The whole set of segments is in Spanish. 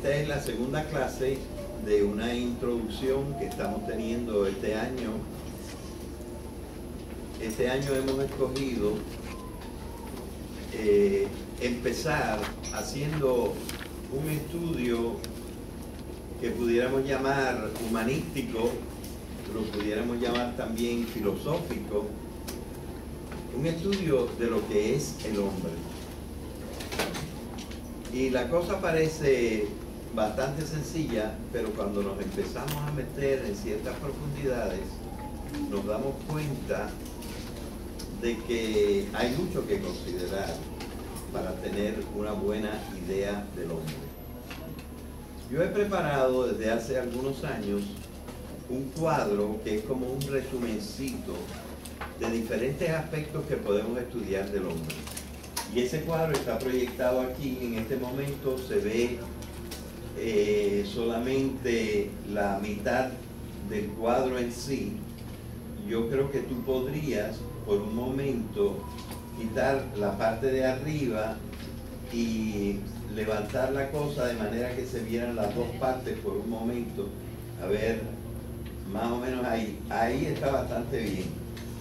Esta es la segunda clase de una introducción que estamos teniendo este año. Este año hemos escogido empezar haciendo un estudio que pudiéramos llamar humanístico, lo pudiéramos llamar también filosófico, un estudio de lo que es el hombre. Y la cosa parece bastante sencilla, pero cuando nos empezamos a meter en ciertas profundidades, nos damos cuenta de que hay mucho que considerar para tener una buena idea del hombre. Yo he preparado desde hace algunos años un cuadro que es como un resumencito de diferentes aspectos que podemos estudiar del hombre. Y ese cuadro está proyectado aquí. En este momento se ve solamente la mitad del cuadro en sí. Yo creo que tú podrías por un momento quitar la parte de arriba y levantar la cosa de manera que se vieran las dos partes por un momento. A ver, más o menos ahí está bastante bien,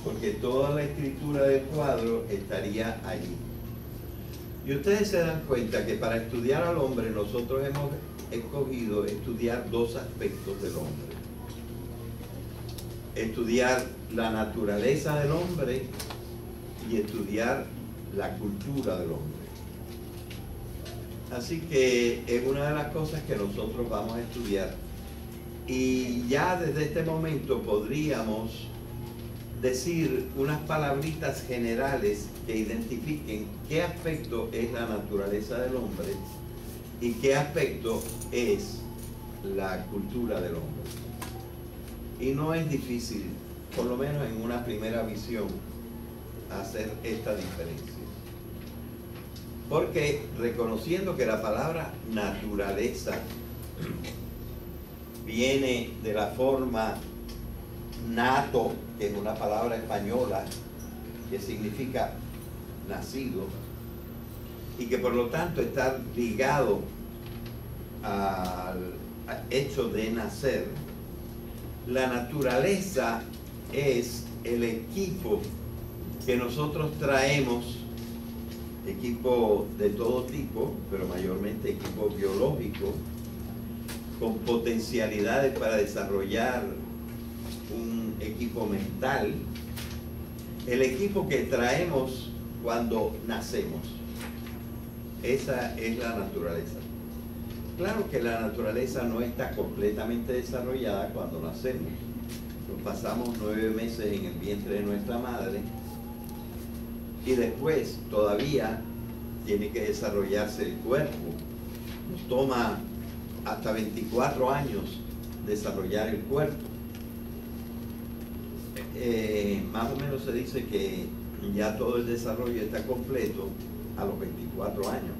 porque toda la escritura del cuadro estaría allí. Y ustedes se dan cuenta que para estudiar al hombre nosotros hemos escogido estudiar dos aspectos del hombre. Estudiar la naturaleza del hombre y estudiar la cultura del hombre. Así que es una de las cosas que nosotros vamos a estudiar. Y ya desde este momento podríamos decir unas palabritas generales que identifiquen qué aspecto es la naturaleza del hombre y qué aspecto es la cultura del hombre. Y no es difícil, por lo menos en una primera visión, hacer esta diferencia. Porque reconociendo que la palabra naturaleza viene de la forma nato, que es una palabra española que significa nacido, y que por lo tanto está ligado al hecho de nacer, la naturaleza es el equipo que nosotros traemos, equipo de todo tipo, pero mayormente equipo biológico, con potencialidades para desarrollar un equipo mental, el equipo que traemos cuando nacemos. Esa es la naturaleza. Claro que la naturaleza no está completamente desarrollada cuando nacemos. Nos pasamos 9 meses en el vientre de nuestra madre y después todavía tiene que desarrollarse el cuerpo. Nos toma hasta 24 años desarrollar el cuerpo. Más o menos se dice que ya todo el desarrollo está completo a los 24 años.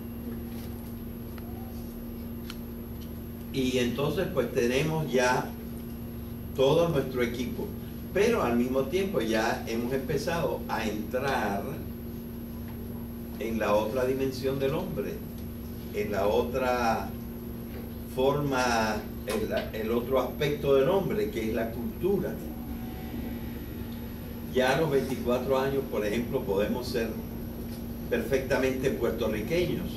Y entonces pues tenemos ya todo nuestro equipo, pero al mismo tiempo ya hemos empezado a entrar en la otra dimensión del hombre, en la otra forma, el otro aspecto del hombre, que es la cultura. Ya a los 24 años, por ejemplo, podemos ser perfectamente puertorriqueños,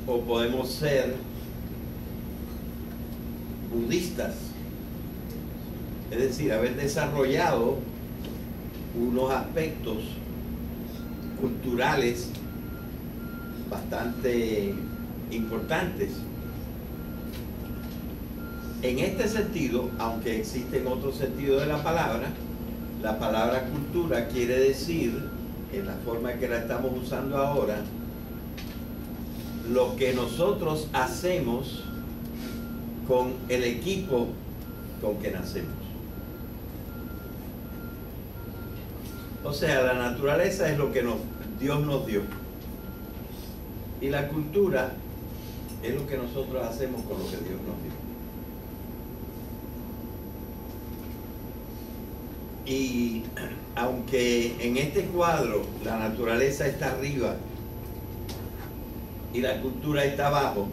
o podemos ser budistas, es decir, haber desarrollado unos aspectos culturales bastante importantes. En este sentido, aunque existen otros sentidos de la palabra cultura quiere decir, en la forma que la estamos usando ahora, lo que nosotros hacemos con el equipo con que nacemos. O sea, la naturaleza es lo que Dios nos dio. Y la cultura es lo que nosotros hacemos con lo que Dios nos dio. Y aunque en este cuadro la naturaleza está arriba y la cultura está abajo,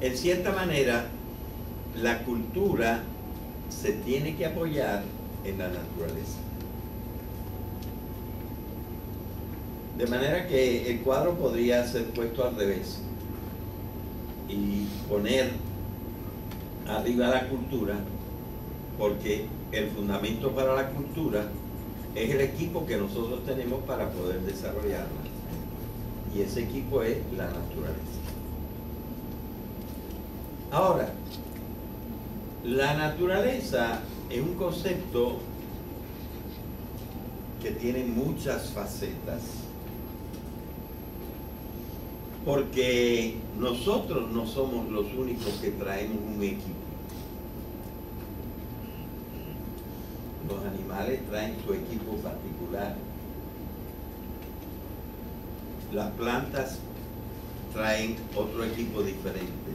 En cierta manera, la cultura se tiene que apoyar en la naturaleza. De manera que el cuadro podría ser puesto al revés y poner arriba la cultura, porque el fundamento para la cultura es el equipo que nosotros tenemos para poder desarrollarla. Y ese equipo es la naturaleza. Ahora, la naturaleza es un concepto que tiene muchas facetas, porque nosotros no somos los únicos que traemos un equipo. Los animales traen su equipo particular. Las plantas traen otro equipo diferente.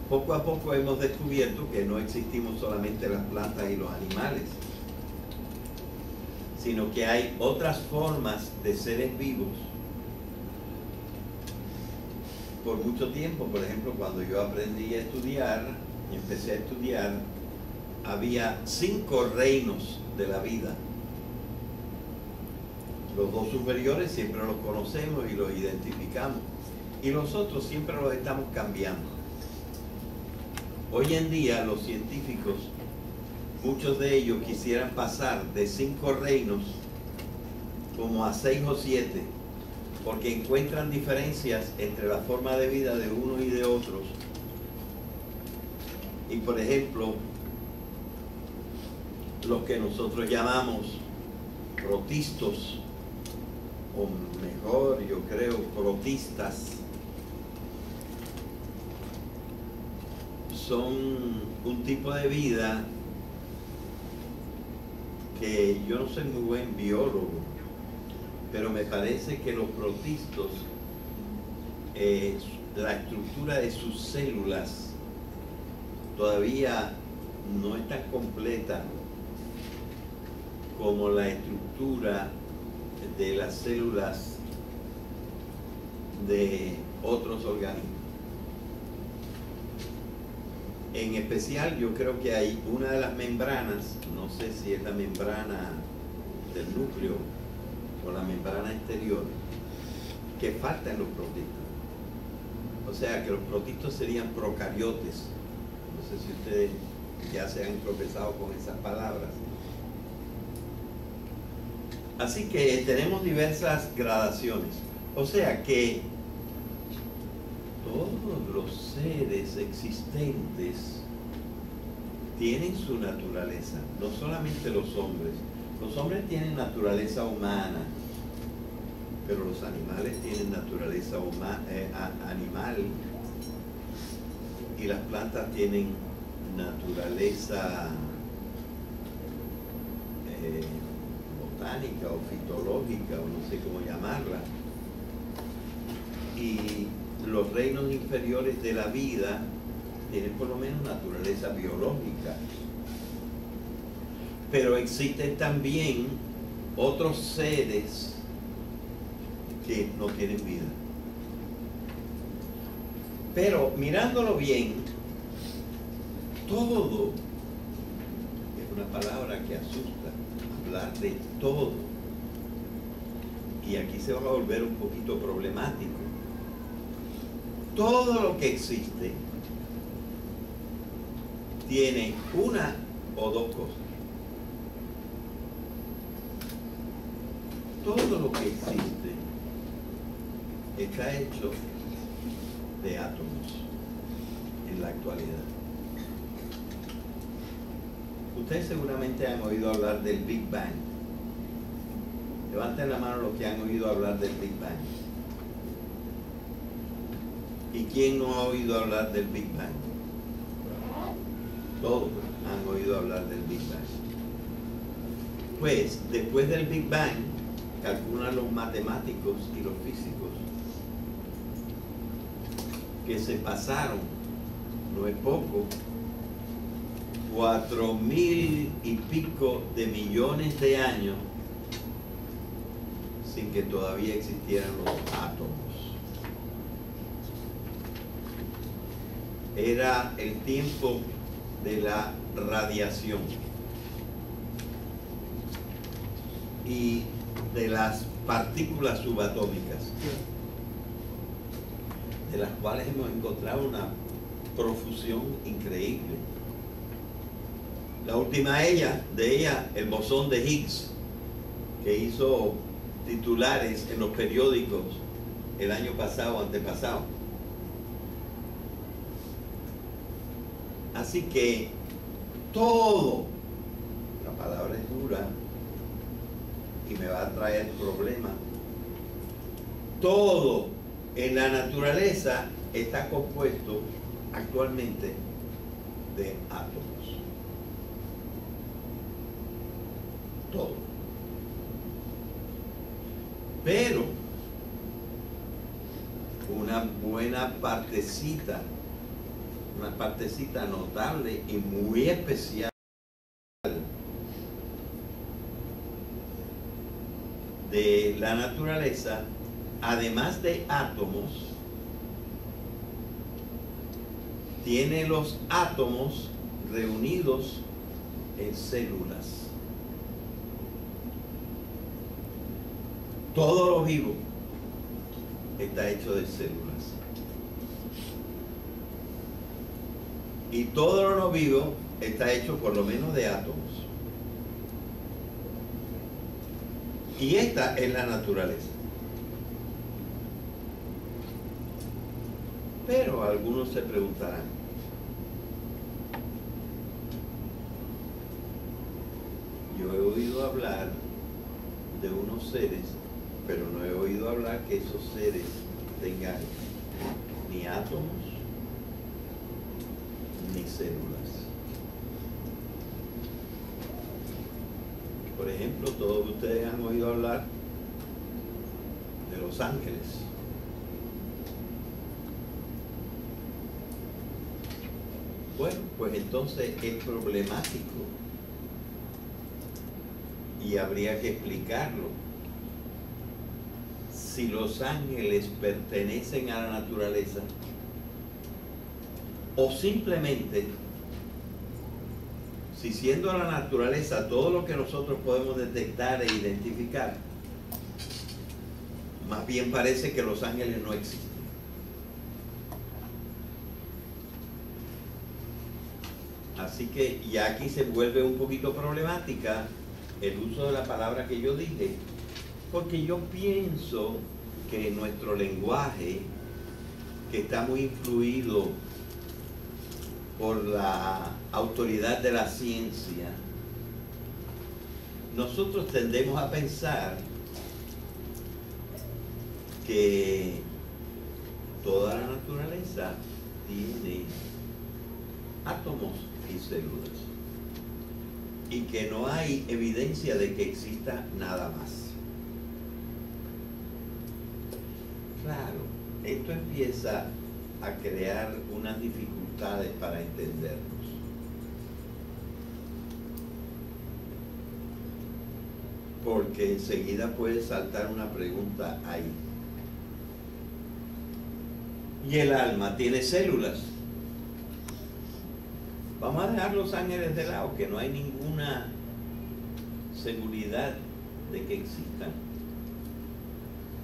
Poco a poco hemos descubierto que no existimos solamente las plantas y los animales, sino que hay otras formas de seres vivos. Por mucho tiempo, por ejemplo, cuando yo aprendí a estudiar, y empecé a estudiar, había 5 reinos de la vida. Los 2 superiores siempre los conocemos y los identificamos, y los otros siempre los estamos cambiando. Hoy en día los científicos, muchos de ellos quisieran pasar de 5 reinos como a 6 o 7, porque encuentran diferencias entre la forma de vida de unos y de otros. Y por ejemplo, los que nosotros llamamos protistos, o mejor yo creo protistas, son un tipo de vida que yo no soy muy buen biólogo, pero me parece que los protistos, la estructura de sus células todavía no es tan completa como la estructura de las células de otros organismos. En especial, yo creo que hay una de las membranas, no sé si es la membrana del núcleo o la membrana exterior, que falta en los protistos. O sea, que los protistos serían procariotes. No sé si ustedes ya se han tropezado con esas palabras. Así que tenemos diversas gradaciones. O sea que todos los seres existentes tienen su naturaleza, no solamente los hombres. Los hombres tienen naturaleza humana, pero los animales tienen naturaleza animal, y las plantas tienen naturaleza botánica o fitológica, o no sé cómo llamarla. Y los reinos inferiores de la vida tienen por lo menos naturaleza biológica. Pero existen también otros seres que no tienen vida. Pero mirándolo bien, todo es una palabra que asusta, hablar de todo. Y aquí se va a volver un poquito problemático. Todo lo que existe tiene una o dos cosas. Todo lo que existe está hecho de átomos en la actualidad. Ustedes seguramente han oído hablar del Big Bang. Levanten la mano los que han oído hablar del Big Bang. ¿Y quién no ha oído hablar del Big Bang? Todos han oído hablar del Big Bang. Pues, después del Big Bang, calculan los matemáticos y los físicos que se pasaron, no es poco, 4.000 y pico de millones de años sin que todavía existieran los átomos. era el tiempo de la radiación y de las partículas subatómicas, de las cuales hemos encontrado una profusión increíble. La última de ella, el bosón de Higgs, que hizo titulares en los periódicos el año pasado, antepasado. Así que todo, la palabra es dura y me va a traer problemas, todo en la naturaleza está compuesto actualmente de átomos. Todo. Pero una buena partecita, una partecita notable y muy especial de la naturaleza, además de átomos, tiene los átomos reunidos en células. Todo lo vivo está hecho de células. Y todo lo no vivo está hecho por lo menos de átomos. Y esta es la naturaleza. Pero algunos se preguntarán, yo he oído hablar de unos seres, pero no he oído hablar que esos seres tengan ni átomos ni células. Por ejemplo, todos ustedes han oído hablar de los ángeles. Bueno, pues entonces es problemático y habría que explicarlo. Si los ángeles pertenecen a la naturaleza o simplemente si siendo la naturaleza todo lo que nosotros podemos detectar e identificar, más bien parece que los ángeles no existen. Así que ya aquí se vuelve un poquito problemática el uso de la palabra que yo dije, porque yo pienso que nuestro lenguaje, que está muy influido por la autoridad de la ciencia, nosotros tendemos a pensar que toda la naturaleza tiene átomos y células y que no hay evidencia de que exista nada más. Claro, esto empieza a crear unas dificultades para entendernos. Porque enseguida puede saltar una pregunta ahí. ¿Y el alma tiene células? Vamos a dejar los ángeles de lado, que no hay ninguna seguridad de que existan.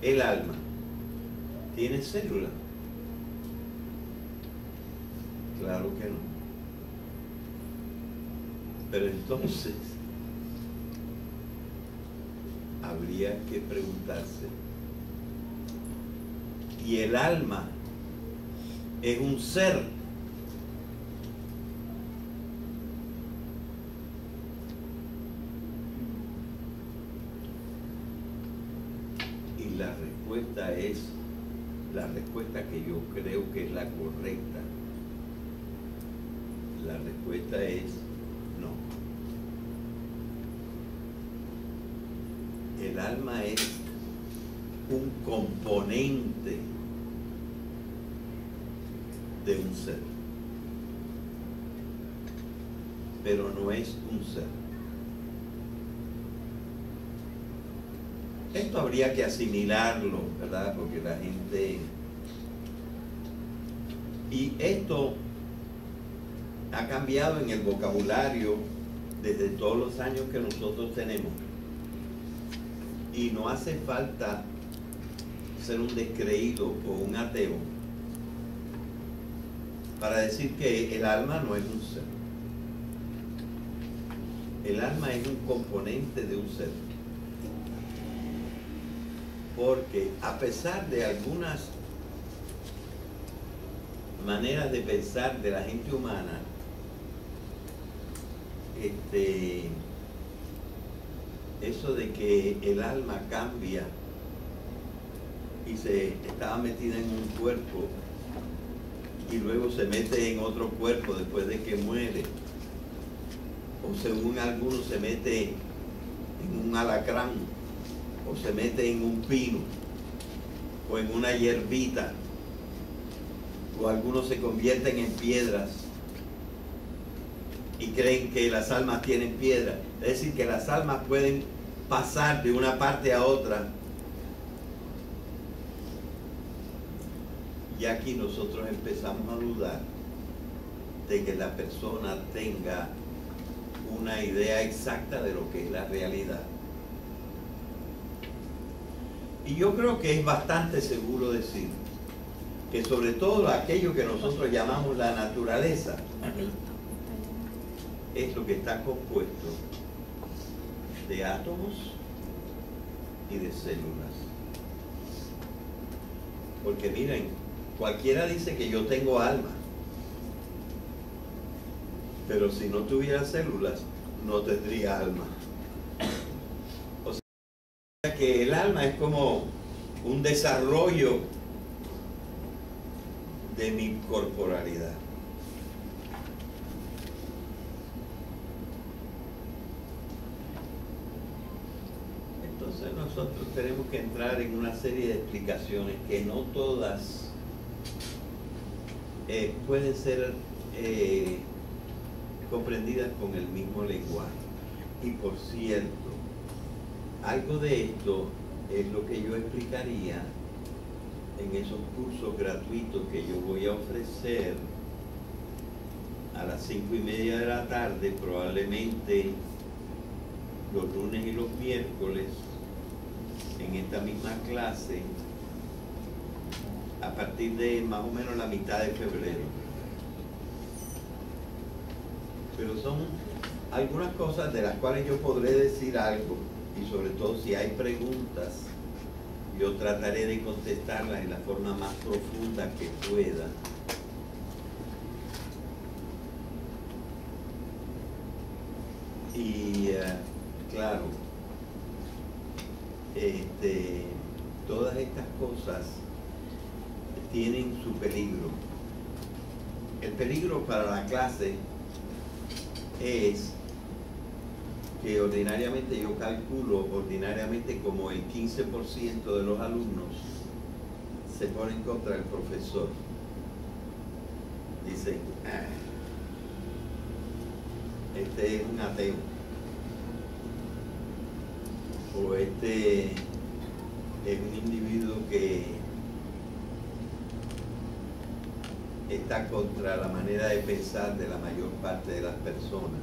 El alma tiene células. Claro que no. Pero entonces habría que preguntarse, ¿y el alma es un ser? Y la respuesta es la respuesta que yo creo que es la correcta. La respuesta es no. El alma es un componente de un ser, pero no es un ser. Esto habría que asimilarlo, ¿verdad? Porque la gente... Y esto ha cambiado en el vocabulario desde todos los años que nosotros tenemos. Y no hace falta ser un descreído o un ateo para decir que el alma no es un ser. El alma es un componente de un ser. Porque a pesar de algunas maneras de pensar de la gente humana, eso de que el alma cambia y se estaba metida en un cuerpo y luego se mete en otro cuerpo después de que muere, o según algunos se mete en un alacrán, o se mete en un pino, o en una hierbita, o algunos se convierten en piedras y creen que las almas tienen piedra. Es decir, que las almas pueden pasar de una parte a otra. Y aquí nosotros empezamos a dudar de que la persona tenga una idea exacta de lo que es la realidad. Y yo creo que es bastante seguro decir que sobre todo aquello que nosotros llamamos la naturaleza es lo que está compuesto de átomos y de células. Porque miren, cualquiera dice que yo tengo alma, pero si no tuviera células, no tendría alma. O sea que el alma es como un desarrollo de mi corporalidad. Entonces nosotros tenemos que entrar en una serie de explicaciones que no todas pueden ser comprendidas con el mismo lenguaje. Y por cierto, algo de esto es lo que yo explicaría en esos cursos gratuitos que yo voy a ofrecer a las 5:30 de la tarde, probablemente los lunes y los miércoles, en esta misma clase, a partir de más o menos la mitad de febrero. Pero son algunas cosas de las cuales yo podré decir algo, y sobre todo si hay preguntas, yo trataré de contestarlas en la forma más profunda que pueda. Y claro, todas estas cosas tienen su peligro. El peligro para la clase es que ordinariamente, yo calculo ordinariamente como el 15% de los alumnos se ponen contra el profesor. Dicen, este es un ateo, o este es un individuo que está contra la manera de pensar de la mayor parte de las personas.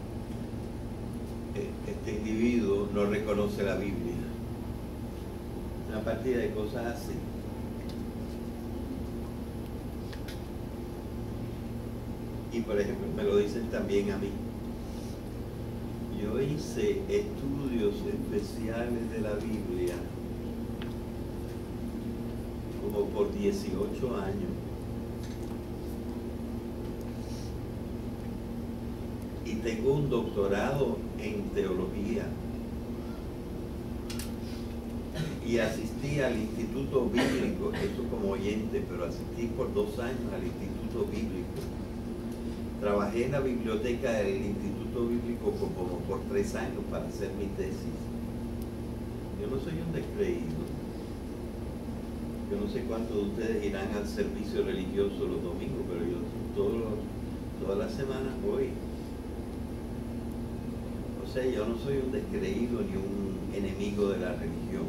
Este individuo no reconoce la Biblia. Una partida de cosas así. Y por ejemplo, me lo dicen también a mí. Yo hice estudios especiales de la Biblia como por 18 años. Y tengo un doctorado en teología. Y asistí al Instituto Bíblico, esto como oyente, pero asistí por 2 años al Instituto Bíblico. Trabajé en la biblioteca del Instituto Bíblico como por 3 años para hacer mi tesis. Yo no soy un descreído. Yo no sé cuántos de ustedes irán al servicio religioso los domingos, pero yo todas las semanas voy. O sea, yo no soy un descreído ni un enemigo de la religión.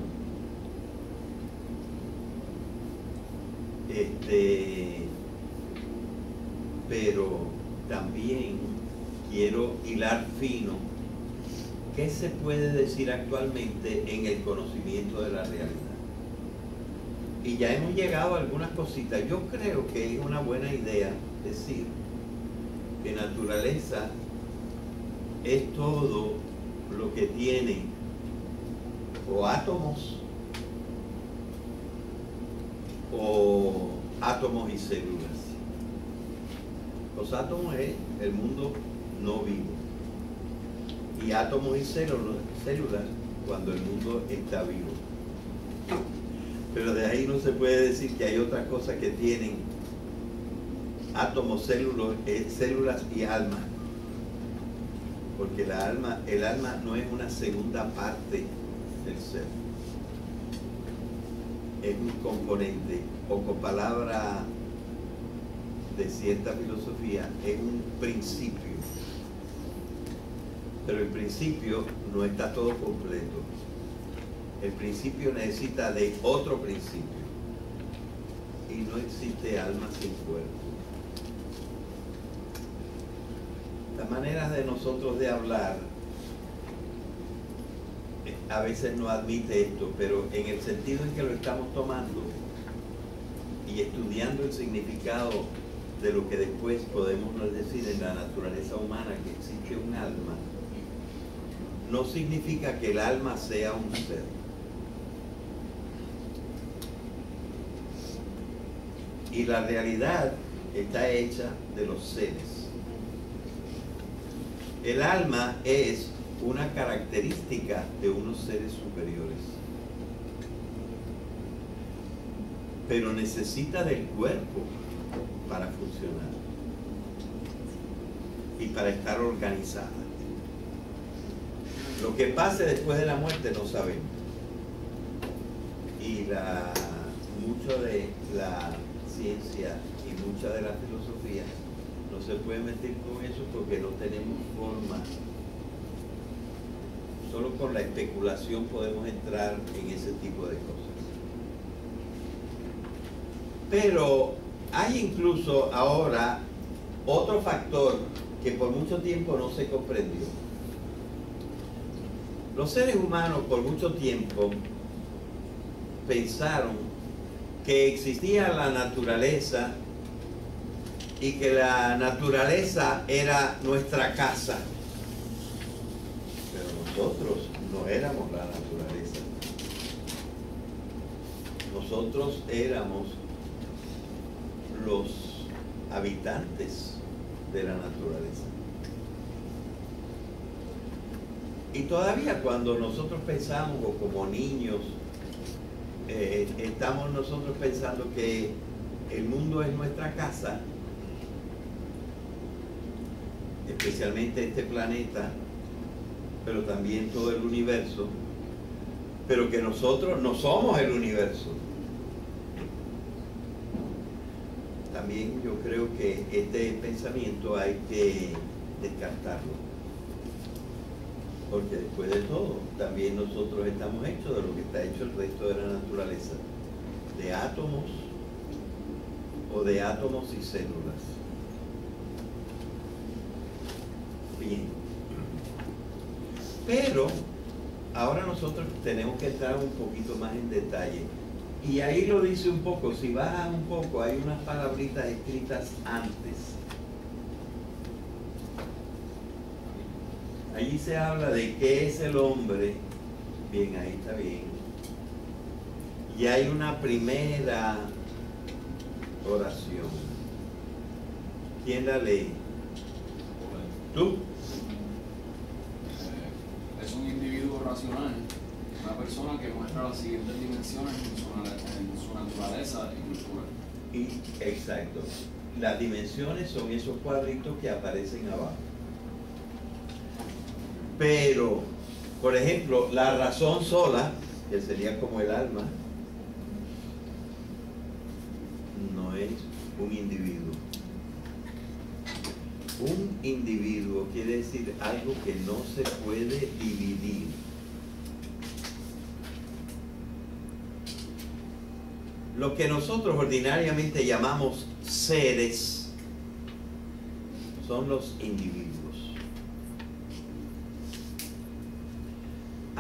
Pero también quiero hilar fino, ¿qué se puede decir actualmente en el conocimiento de la realidad? Y ya hemos llegado a algunas cositas. Yo creo que es una buena idea decir que naturaleza es todo lo que tiene o átomos y células. Los átomos es el mundo no vivo y átomos y células cuando el mundo está vivo. Pero de ahí no se puede decir que hay otras cosas que tienen átomos, células y alma, porque el alma no es una segunda parte del ser, es un componente, o con palabra de cierta filosofía, es un principio, pero el principio no está todo completo. El principio necesita de otro principio y no existe alma sin cuerpo. La manera de nosotros de hablar a veces no admite esto, pero en el sentido en que lo estamos tomando y estudiando el significado de lo que después podemos decir en la naturaleza humana, que existe un alma, no significa que el alma sea un ser. Y la realidad está hecha de los seres. El alma es una característica de unos seres superiores, pero necesita del cuerpo para funcionar y para estar organizada. Lo que pase después de la muerte no sabemos. Y mucho de la ciencia y mucha de la filosofía no se puede meter con eso porque no tenemos forma. Solo con la especulación podemos entrar en ese tipo de cosas. Pero hay incluso ahora otro factor que por mucho tiempo no se comprendió. Los seres humanos por mucho tiempo pensaron que existía la naturaleza y que la naturaleza era nuestra casa. Pero nosotros no éramos la naturaleza. Nosotros éramos los habitantes de la naturaleza. Y todavía cuando nosotros pensamos, o como niños, estamos nosotros pensando que el mundo es nuestra casa, especialmente este planeta, pero también todo el universo, pero que nosotros no somos el universo. También yo creo que este pensamiento hay que descartarlo, porque después de todo, también nosotros estamos hechos de lo que está hecho el resto de la naturaleza, de átomos o de átomos y células. Bien. Pero ahora nosotros tenemos que entrar un poquito más en detalle. Y ahí lo dice un poco, si bajas un poco, hay unas palabritas escritas antes. Allí se habla de qué es el hombre. Bien, ahí está bien. Y hay una primera oración. ¿Quién la lee? ¿Tú? Es un individuo racional, una persona que muestra las siguientes dimensiones en su naturaleza y cultura. Exacto. Las dimensiones son esos cuadritos que aparecen abajo. Pero, por ejemplo, la razón sola, que sería como el alma, no es un individuo. Un individuo quiere decir algo que no se puede dividir. Lo que nosotros ordinariamente llamamos seres son los individuos.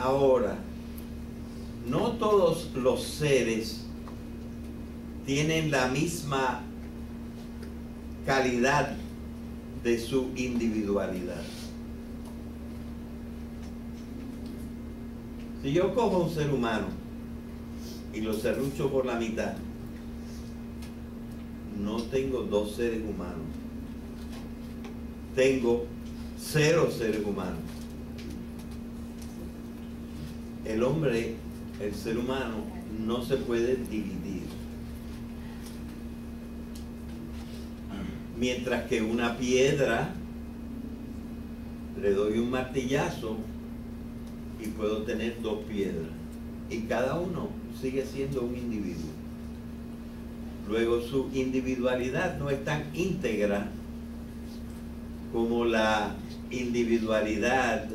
Ahora, no todos los seres tienen la misma calidad de su individualidad. Si yo cojo un ser humano y lo serrucho por la mitad, no tengo dos seres humanos, tengo 0 seres humanos. El hombre, el ser humano, no se puede dividir. Mientras que una piedra, le doy un martillazo y puedo tener 2 piedras. Y cada uno sigue siendo un individuo. Luego su individualidad no es tan íntegra como la individualidad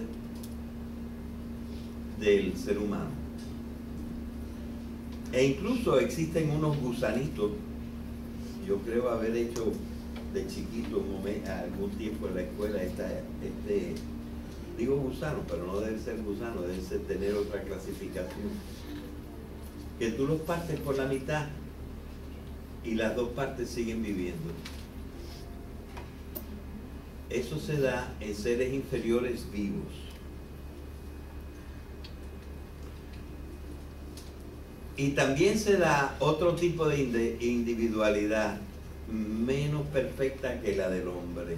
del ser humano. E incluso existen unos gusanitos. Yo creo haber hecho de chiquito algún tiempo en la escuela digo gusano, pero no debe ser gusano, debe ser tener otra clasificación, que tú los partes por la mitad y las 2 partes siguen viviendo. Eso se da en seres inferiores vivos. Y también se da otro tipo de individualidad menos perfecta que la del hombre.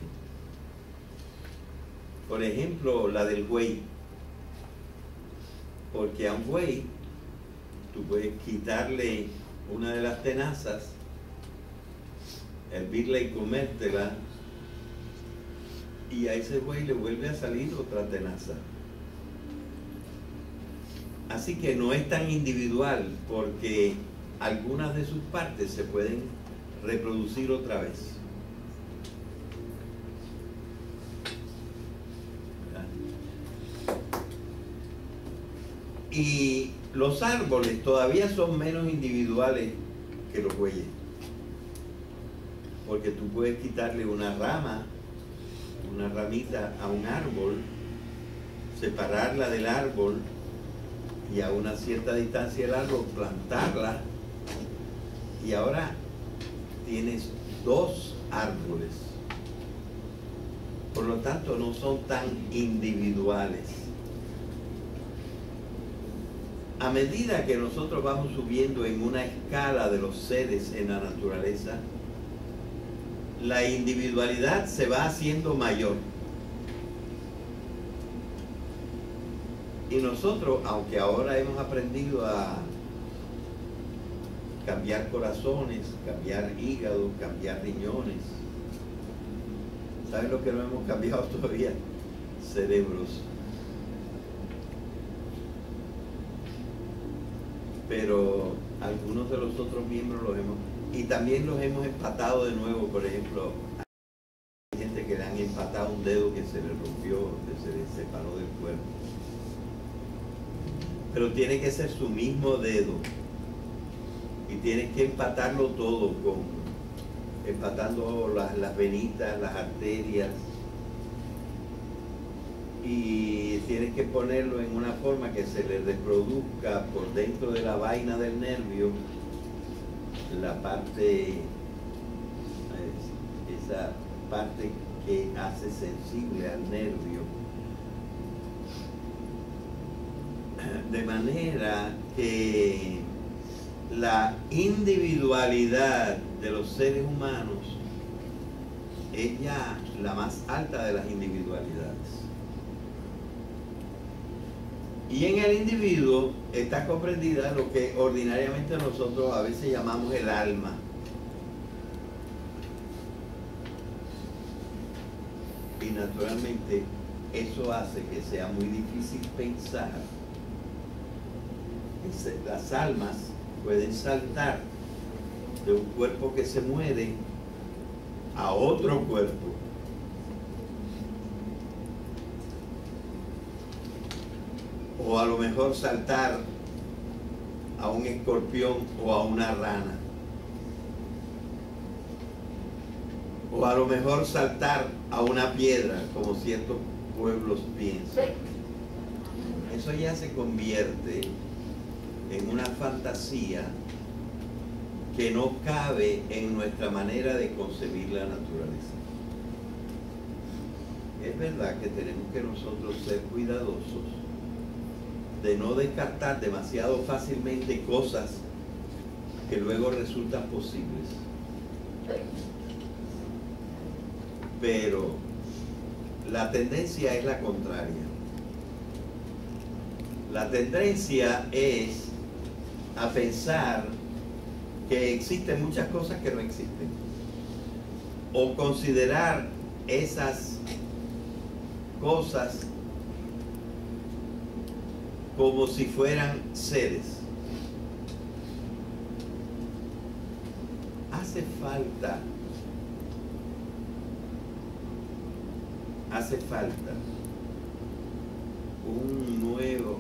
Por ejemplo, la del buey. Porque a un buey tú puedes quitarle una de las tenazas, hervirla y comértela, y a ese buey le vuelve a salir otra tenaza. Así que no es tan individual, porque algunas de sus partes se pueden reproducir otra vez. Y los árboles todavía son menos individuales que los bueyes, porque tú puedes quitarle una rama, una ramita a un árbol, separarla del árbol y a una cierta distancia del árbol plantarla, y ahora tienes 2 árboles. Por lo tanto, no son tan individuales. A medida que nosotros vamos subiendo en una escala de los seres en la naturaleza, la individualidad se va haciendo mayor. Y nosotros, aunque ahora hemos aprendido a cambiar corazones, cambiar hígados, cambiar riñones, ¿saben lo que no hemos cambiado todavía? Cerebros. Pero algunos de los otros miembros los hemos, y también los hemos empatado de nuevo. Por ejemplo, hay gente que le han empatado un dedo que se le rompió, que se le separó del cuerpo. Pero tiene que ser su mismo dedo, y tienes que empatarlo todo, empatando las venitas, las arterias, y tienes que ponerlo en una forma que se le reproduzca por dentro de la vaina del nervio la parte, esa parte que hace sensible al nervio, de manera que la individualidad de los seres humanos es ya la más alta de las individualidades. Y en el individuo está comprendida lo que ordinariamente nosotros a veces llamamos el alma. Y naturalmente eso hace que sea muy difícil pensar. Las almas pueden saltar de un cuerpo que se muere a otro cuerpo. O a lo mejor saltar a un escorpión o a una rana. O a lo mejor saltar a una piedra, como ciertos pueblos piensan. eso ya se convierte en una fantasía que no cabe en nuestra manera de concebir la naturaleza. Es verdad que tenemos que nosotros ser cuidadosos de no descartar demasiado fácilmente cosas que luego resultan posibles. Pero la tendencia es la contraria. La tendencia es a pensar que existen muchas cosas que no existen, o considerar esas cosas como si fueran seres. Hace falta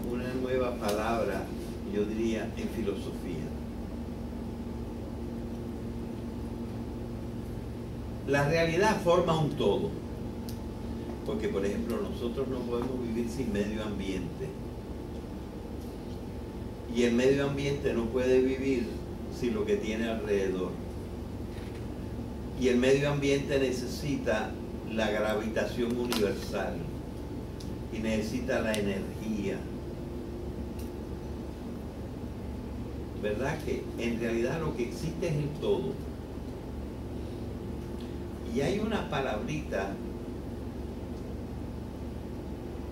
una nueva palabra, yo diría, en filosofía. La realidad forma un todo, porque por ejemplo nosotros no podemos vivir sin medio ambiente, y el medio ambiente no puede vivir sin lo que tiene alrededor, y el medio ambiente necesita la gravitación universal y necesita la energía. ¿Verdad que en realidad lo que existe es el todo? Y hay una palabrita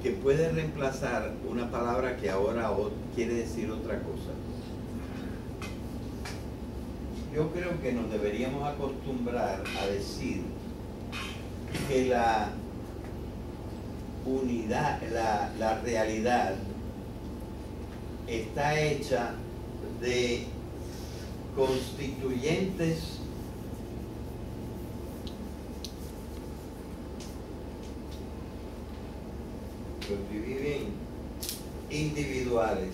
que puede reemplazar una palabra que ahora quiere decir otra cosa. Yo creo que nos deberíamos acostumbrar a decir que la unidad, la realidad está hecha de constituyentes individuales.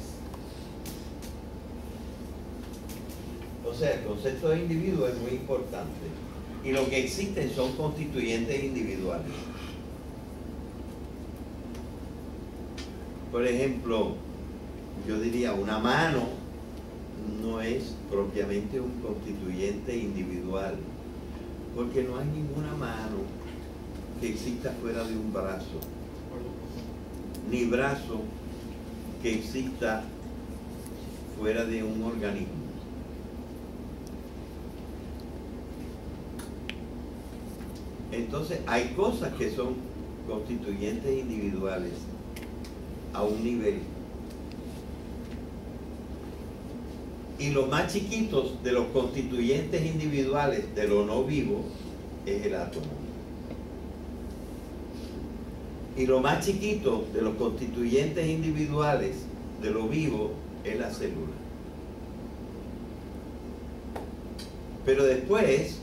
O sea, el concepto de individuo es muy importante. Y lo que existen son constituyentes individuales. Por ejemplo, yo diría una mano no es propiamente un constituyente individual, porque no hay ninguna mano que exista fuera de un brazo, ni brazo que exista fuera de un organismo. Entonces hay cosas que son constituyentes individuales a un nivel, y los más chiquitos de los constituyentes individuales de lo no vivo es el átomo, y lo más chiquito de los constituyentes individuales de lo vivo es la célula. Pero después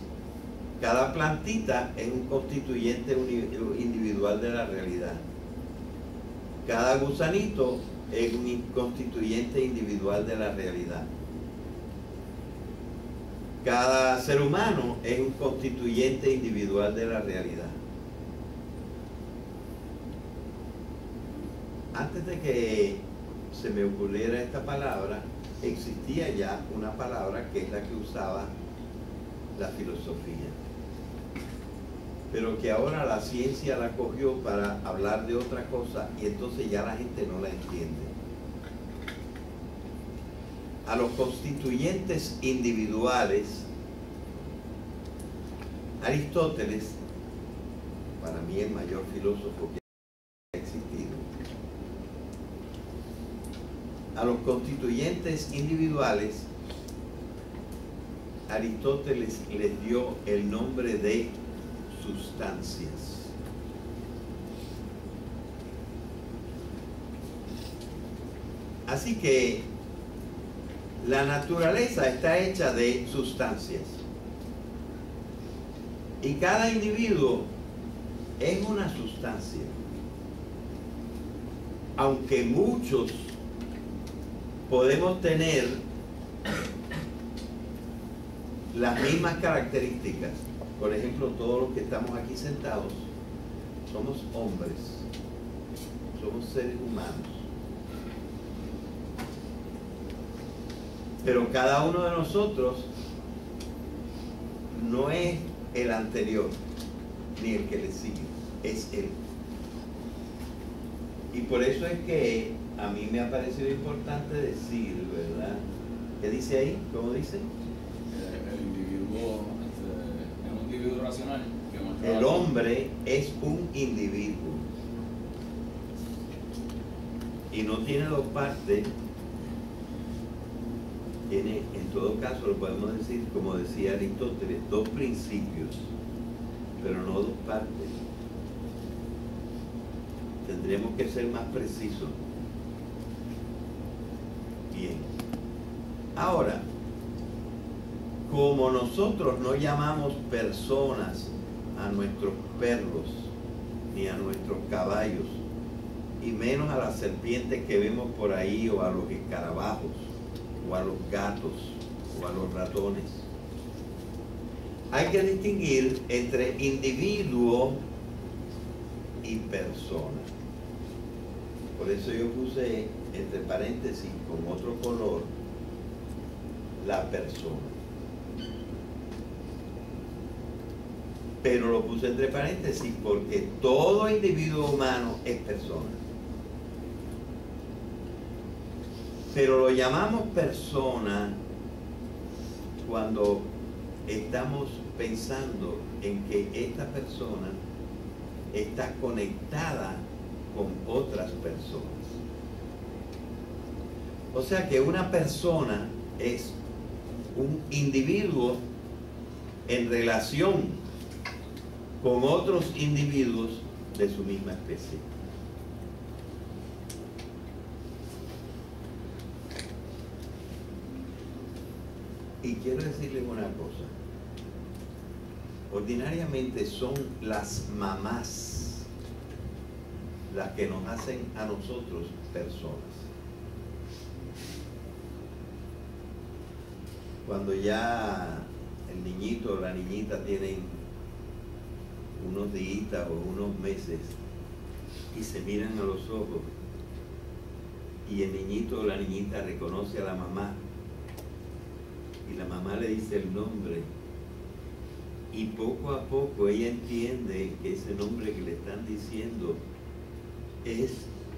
cada plantita es un constituyente individual de la realidad. Cada gusanito es un constituyente individual de la realidad. Cada ser humano es un constituyente individual de la realidad. Antes de que se me ocurriera esta palabra, existía ya una palabra que es la que usaba la filosofía, pero que ahora la ciencia la cogió para hablar de otra cosa, y entonces ya la gente no la entiende. A los constituyentes individuales, Aristóteles, para mí el mayor filósofo que ha existido, a los constituyentes individuales, Aristóteles les dio el nombre de sustancias. Así que la naturaleza está hecha de sustancias, y cada individuo es una sustancia, aunque muchos podemos tener las mismas características. Por ejemplo, todos los que estamos aquí sentados somos hombres, somos seres humanos, Pero cada uno de nosotros no es el anterior, ni el que le sigue, es él. Y por eso es que a mí me ha parecido importante decir, ¿verdad? ¿Qué dice ahí? ¿Cómo dice? El individuo es un individuo racional. El hombre es un individuo y no tiene dos partes. Tiene, en todo caso, lo podemos decir, como decía Aristóteles, dos principios, pero no dos partes. Tendremos que ser más precisos. Bien. Ahora, como nosotros no llamamos personas a nuestros perros, ni a nuestros caballos, y menos a las serpientes que vemos por ahí, o a los escarabajos, o a los gatos, o a los ratones, hay que distinguir entre individuo y persona. Por eso yo puse entre paréntesis con otro color la persona. Pero lo puse entre paréntesis porque todo individuo humano es persona. Pero lo llamamos persona cuando estamos pensando en que esta persona está conectada con otras personas. O sea que una persona es un individuo en relación con otros individuos de su misma especie. Y quiero decirles una cosa. Ordinariamente son las mamás las que nos hacen a nosotros personas. Cuando ya el niñito o la niñita tienen unos días o unos meses y se miran a los ojos y el niñito o la niñita reconoce a la mamá y la mamá le dice el nombre y poco a poco ella entiende que ese nombre que le están diciendo es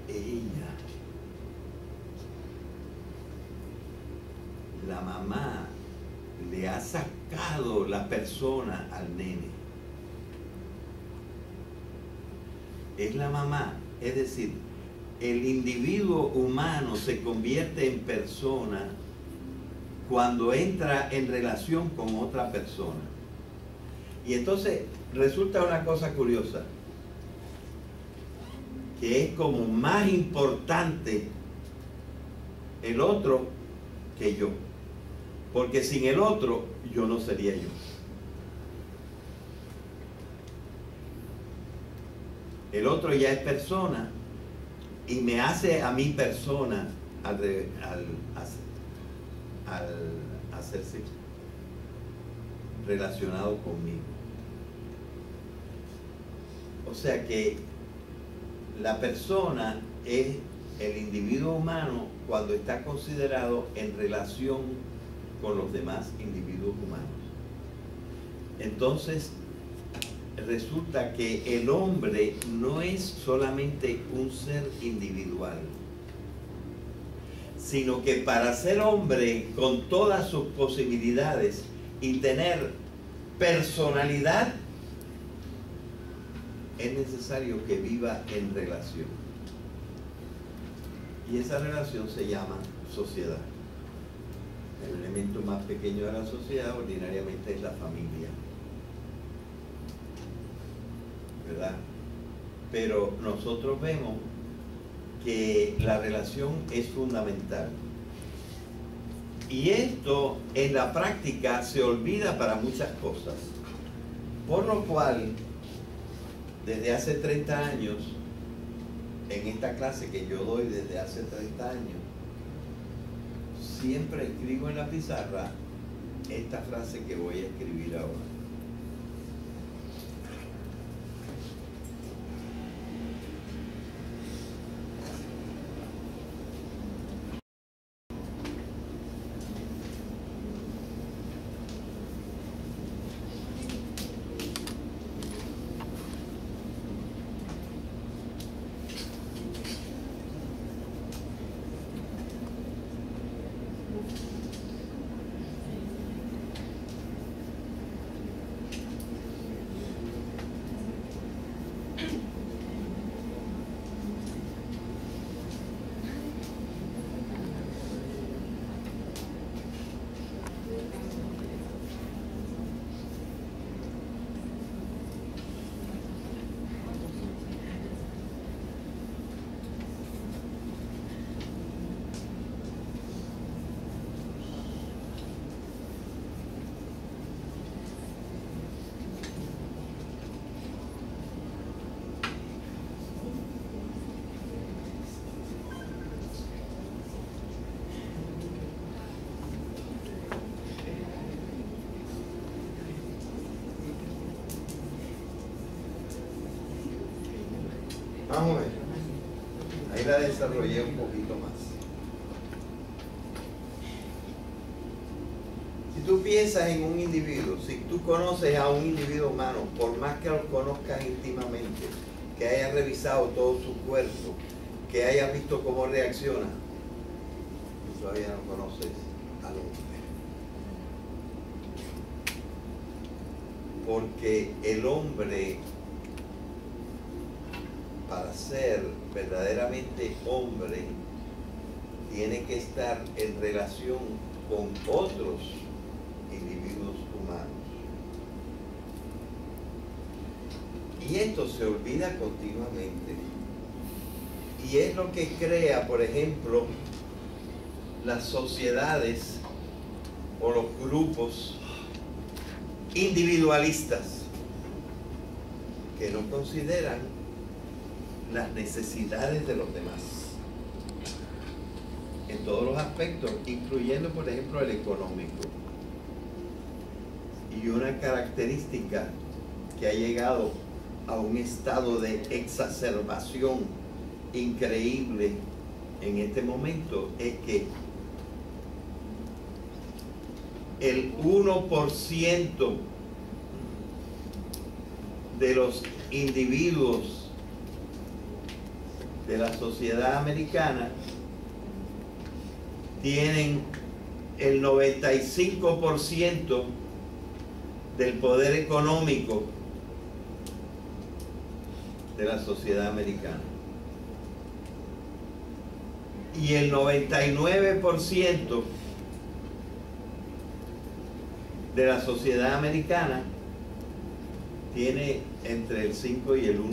ella. La mamá le ha sacado la persona al nene. Es la mamá, es decir, el individuo humano se convierte en persona cuando entra en relación con otra persona. Y entonces resulta una cosa curiosa, que es como más importante el otro que yo. Porque sin el otro, yo no sería yo. El otro ya es persona y me hace a mí persona al hacerse relacionado conmigo. O sea que la persona es el individuo humano cuando está considerado en relación con los demás individuos humanos. Entonces, resulta que el hombre no es solamente un ser individual, sino que para ser hombre con todas sus posibilidades y tener personalidad, es necesario que viva en relación. Y esa relación se llama sociedad. El elemento más pequeño de la sociedad ordinariamente es la familia, ¿verdad? Pero nosotros vemos que la relación es fundamental. Y esto en la práctica se olvida para muchas cosas. Por lo cual, desde hace 30 años, en esta clase que yo doy desde hace 30 años, siempre escribo en la pizarra esta frase que voy a escribir ahora. Más o menos. Ahí la desarrollé un poquito más. Si tú piensas en un individuo, si tú conoces a un individuo humano, por más que lo conozcas íntimamente, que hayas revisado todo su cuerpo, que hayas visto cómo reacciona, tú todavía no conoces al hombre. Porque el hombre, para ser verdaderamente hombre, tiene que estar en relación con otros individuos humanos. Y esto se olvida continuamente. Y es lo que crea, por ejemplo, las sociedades o los grupos individualistas que no consideran las necesidades de los demás en todos los aspectos, incluyendo, por ejemplo, el económico. Y una característica que ha llegado a un estado de exacerbación increíble en este momento es que el 1% de los individuos de la sociedad americana tienen el 95% del poder económico de la sociedad americana. Y el 99% de la sociedad americana tiene entre el 5 y el 1%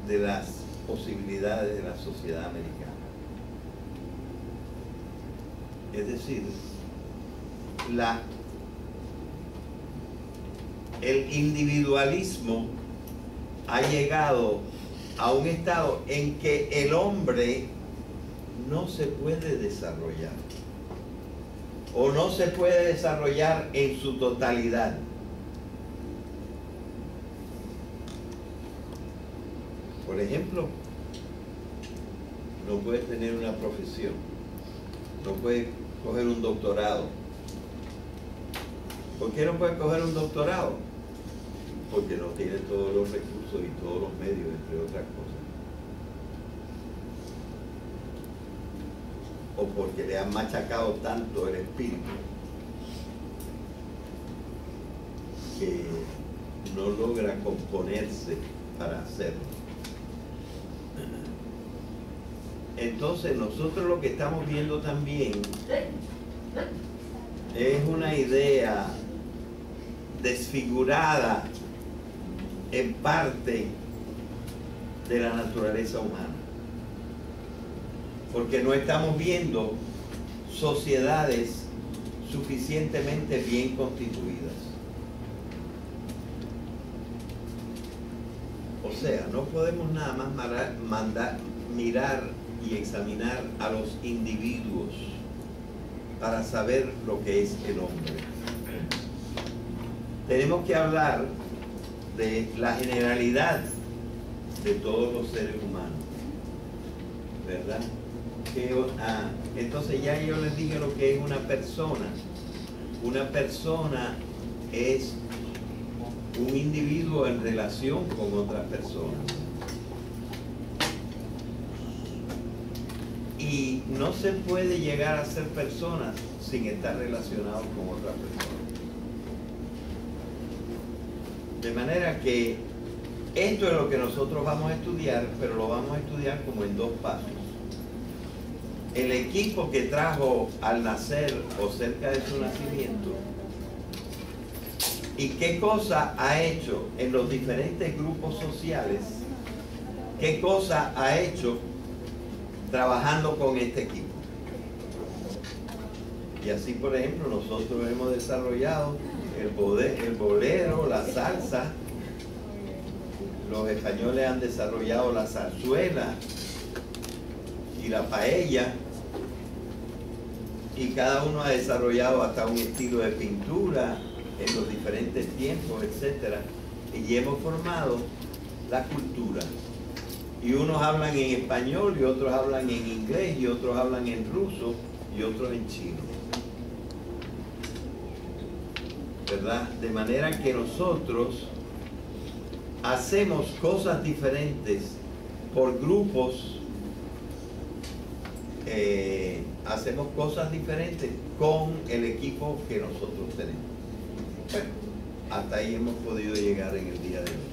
de las posibilidades de la sociedad americana. Es decir, el individualismo ha llegado a un estado en que el hombre no se puede desarrollar o no se puede desarrollar en su totalidad. Por ejemplo, no puedes tener una profesión, no puedes coger un doctorado. ¿Por qué no puedes coger un doctorado? Porque no tiene todos los recursos y todos los medios, entre otras cosas. O porque le han machacado tanto el espíritu que no logra componerse para hacerlo. Entonces nosotros lo que estamos viendo también es una idea desfigurada en parte de la naturaleza humana, porque no estamos viendo sociedades suficientemente bien constituidas. O sea, no podemos nada más mirar y examinar a los individuos para saber lo que es el hombre. Tenemos que hablar de la generalidad de todos los seres humanos, ¿verdad? Entonces ya yo les dije lo que es una persona. Una persona es un individuo en relación con otras personas. Y no se puede llegar a ser personas sin estar relacionados con otras personas. De manera que esto es lo que nosotros vamos a estudiar, pero lo vamos a estudiar como en dos pasos. El equipo que trajo al nacer o cerca de su nacimiento y qué cosa ha hecho en los diferentes grupos sociales, qué cosa ha hecho trabajando con este equipo. Y así, por ejemplo, nosotros hemos desarrollado el bolero, la salsa. Los españoles han desarrollado la zarzuela y la paella, y cada uno ha desarrollado hasta un estilo de pintura en los diferentes tiempos, etc. y hemos formado la cultura. Y unos hablan en español y otros hablan en inglés y otros hablan en ruso y otros en chino, ¿verdad? De manera que nosotros hacemos cosas diferentes por grupos, hacemos cosas diferentes con el equipo que nosotros tenemos. Bueno, hasta ahí hemos podido llegar en el día de hoy.